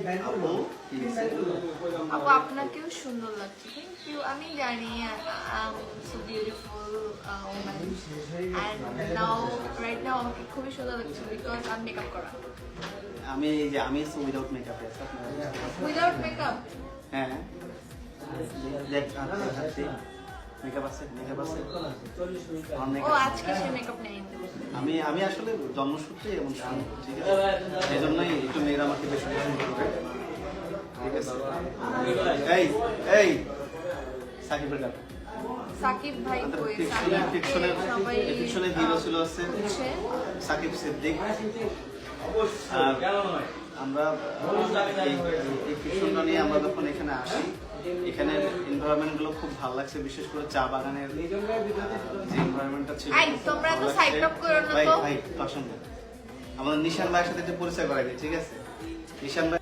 আপু আপু আপনাকেও সুন্দর লাগছে। Thank you. আমি জানি so beautiful woman and right now আমাকে খুবই সুন্দর লাগছে বিকজ আমি মেকআপ করা। আমি উইদাউট মেকআপ আছে উইদাউট মেকআপ? হ্যাঁ দেখ মেকআপ আছে ও আজকে সে মেকআপ নেই। আমি আসলে জন্মসূত্রে এমন শুনি, ঠিক আছে, এই জন্যই একটু মেয়েরা আমাকে বেশি পছন্দ করে, ঠিক আছে। এই এই সাকিবের গান সাকিব ভাই কই? ফিকশনের হিরো ছিল হচ্ছে সাকিব সিদ্দিক। আমরা এই ফিকশনটা নিয়ে আমরা যখন এখানে আসি, এখানে এনভায়রনমেন্ট গুলো খুব ভালো লাগছে, বিশেষ করে চা বাগানের যে এনভায়রনমেন্টটা ছিল। তোমরা তো সাইড টপ করো না তো ভাই আমাদের নিশান ভাইয়ের সাথে একটু পরিচয় করাই দিই, ঠিক আছে? নিশান ভাই